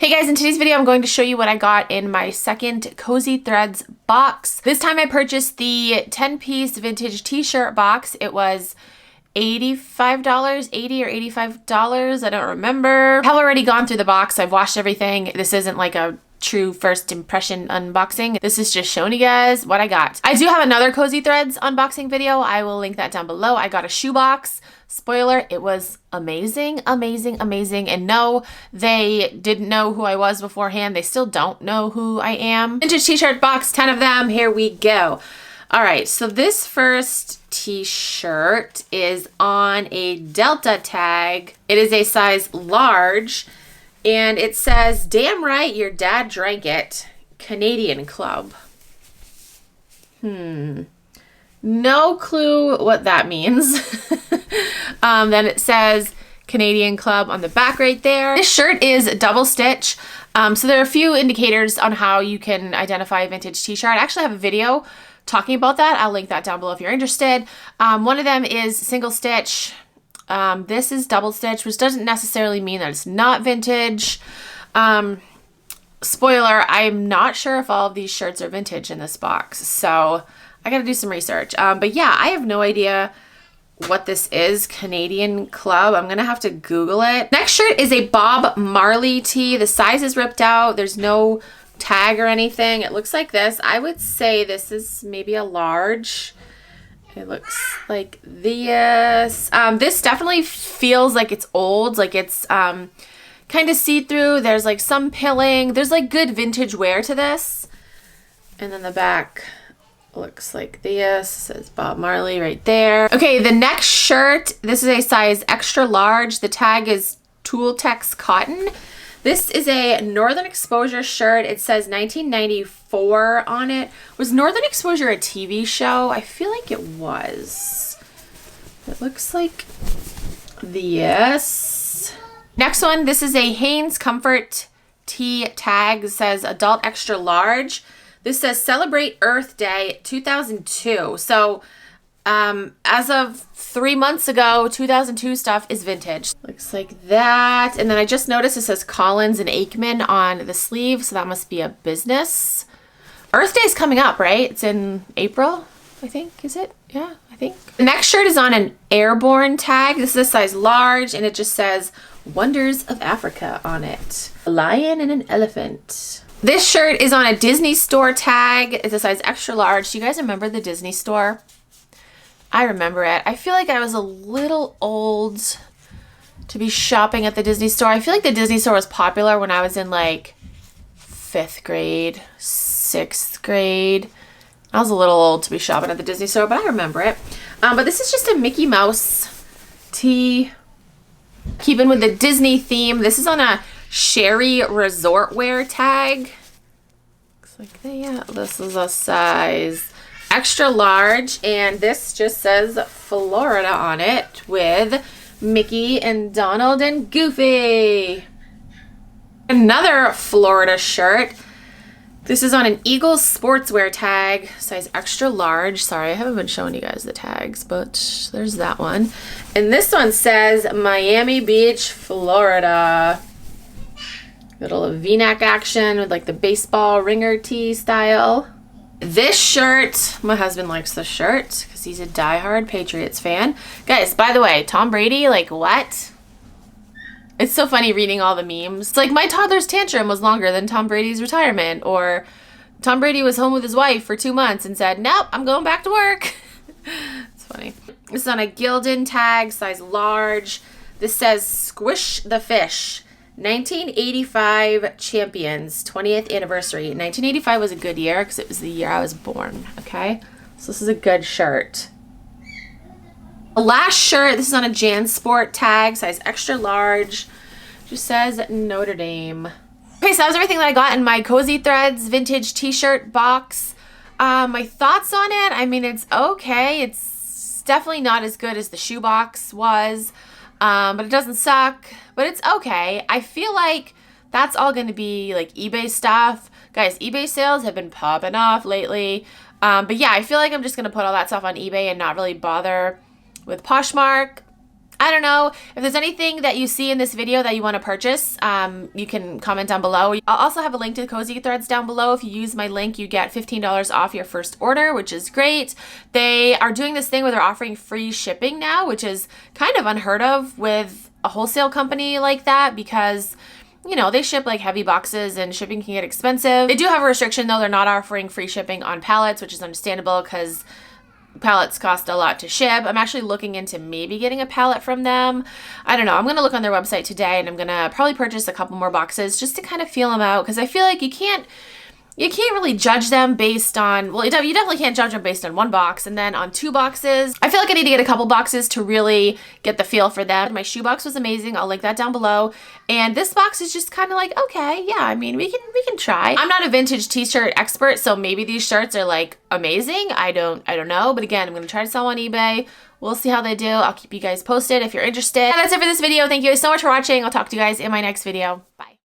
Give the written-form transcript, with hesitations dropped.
Hey guys, in today's video I'm going to show you what I got in my second Kosei Threads box. This time I purchased the 10-piece vintage t-shirt box. It was $85, $80 or $85, I don't remember. I've already gone through the box, I've washed everything. This isn't like a true first impression unboxing. This is just showing you guys what I got. I do have another Kosei Threads unboxing video. I will link that down below. I got a shoebox. Spoiler, it was amazing, amazing, amazing. And no, they didn't know who I was beforehand. They still don't know who I am. Vintage t-shirt box, 10 of them. Here we go. All right, so this first t-shirt is on a Delta tag. It is a size large, and it says, "Damn right, your dad drank it. Canadian Club." No clue what that means. Then it says Canadian Club on the back right there. This shirt is double stitch. So there are a few indicators on how you can identify a vintage t-shirt. I actually have a video talking about that. I'll link that down below if you're interested. One of them is single stitch. This is double stitch, which doesn't necessarily mean that it's not vintage. Spoiler, I'm not sure if all of these shirts are vintage in this box, so I gotta do some research. But yeah, I have no idea what this is. Canadian Club. I'm gonna have to Google it. Next shirt is a Bob Marley tee. The size is ripped out. There's no tag or anything. It looks like this. I would say this is maybe a large. It looks like this. This definitely feels like it's old, like it's kind of see-through. There's like some pilling. There's like good vintage wear to this. And then the back looks like this. It says Bob Marley right there. Okay, the next shirt, this is a size extra large. The tag is Tooltex cotton. This is a Northern Exposure shirt. It says 1994 on it. Was Northern Exposure a TV show? I feel like it was. It looks like this. Next one, this is a Hanes Comfort tee tag. It says adult extra large. This says Celebrate Earth Day 2002. So as of 3 months ago, 2002 stuff is vintage. Looks like that. And then I just noticed it says Collins and Aikman on the sleeve, so that must be a business. Earth Day is coming up, right? It's in April, I think, is it? Yeah, I think. The next shirt is on an Airborne tag. This is a size large, and it just says Wonders of Africa on it. A lion and an elephant. This shirt is on a Disney Store tag. It's a size extra large. Do you guys remember the Disney Store? I remember it. I feel like I was a little old to be shopping at the Disney Store. I feel like the Disney Store was popular when I was in like 5th grade, 6th grade. I was a little old to be shopping at the Disney Store, but I remember it. But this is just a Mickey Mouse tee. Keeping with the Disney theme. This is on a Sherry Resort Wear tag. Looks like that. This is a size extra large, and this just says Florida on it with Mickey and Donald and Goofy. Another Florida shirt. This is on an Eagles sportswear tag, size extra large. Sorry, I haven't been showing you guys the tags, but there's that one. And this one says Miami Beach, Florida. Little V-neck action with like the baseball ringer tee style. This shirt, my husband likes this shirt because he's a diehard Patriots fan. Guys, by the way, Tom Brady, like what? It's so funny reading all the memes. It's like my toddler's tantrum was longer than Tom Brady's retirement, or Tom Brady was home with his wife for 2 months and said, nope, I'm going back to work. It's funny. This is on a Gildan tag, size large. This says Squish the Fish. 1985 Champions, 20th anniversary. 1985 was a good year because it was the year I was born, okay? So this is a good shirt. The last shirt, this is on a JanSport tag, size extra large. Just says Notre Dame. Okay, so that was everything that I got in my Kosei Threads vintage t-shirt box. My thoughts on it, I mean, it's okay. It's definitely not as good as the shoebox was. But it doesn't suck, but it's okay. I feel like that's all going to be like eBay stuff. Guys, eBay sales have been popping off lately. But yeah, I feel like I'm just going to put all that stuff on eBay and not really bother with Poshmark. I don't know. If there's anything that you see in this video that you want to purchase, you can comment down below. I'll also have a link to the Kosei threads down below. If you use my link, you get $15 off your first order, which is great. They are doing this thing where they're offering free shipping now, which is kind of unheard of with a wholesale company like that, because you know, they ship like heavy boxes and shipping can get expensive. They do have a restriction though. They're not offering free shipping on pallets, which is understandable because pallets cost a lot to ship. I'm actually looking into maybe getting a pallet from them. I don't know. I'm going to look on their website today and I'm going to probably purchase a couple more boxes just to kind of feel them out, because I feel like you can't really judge them based on, well, you definitely can't judge them based on one box and then on 2 boxes. I feel like I need to get a couple boxes to really get the feel for them. My shoe box was amazing. I'll link that down below. And this box is just kind of like, okay, yeah, I mean, we can try. I'm not a vintage t-shirt expert, so maybe these shirts are like amazing. I don't know. But again, I'm going to try to sell on eBay. We'll see how they do. I'll keep you guys posted if you're interested. And that's it for this video. Thank you guys so much for watching. I'll talk to you guys in my next video. Bye.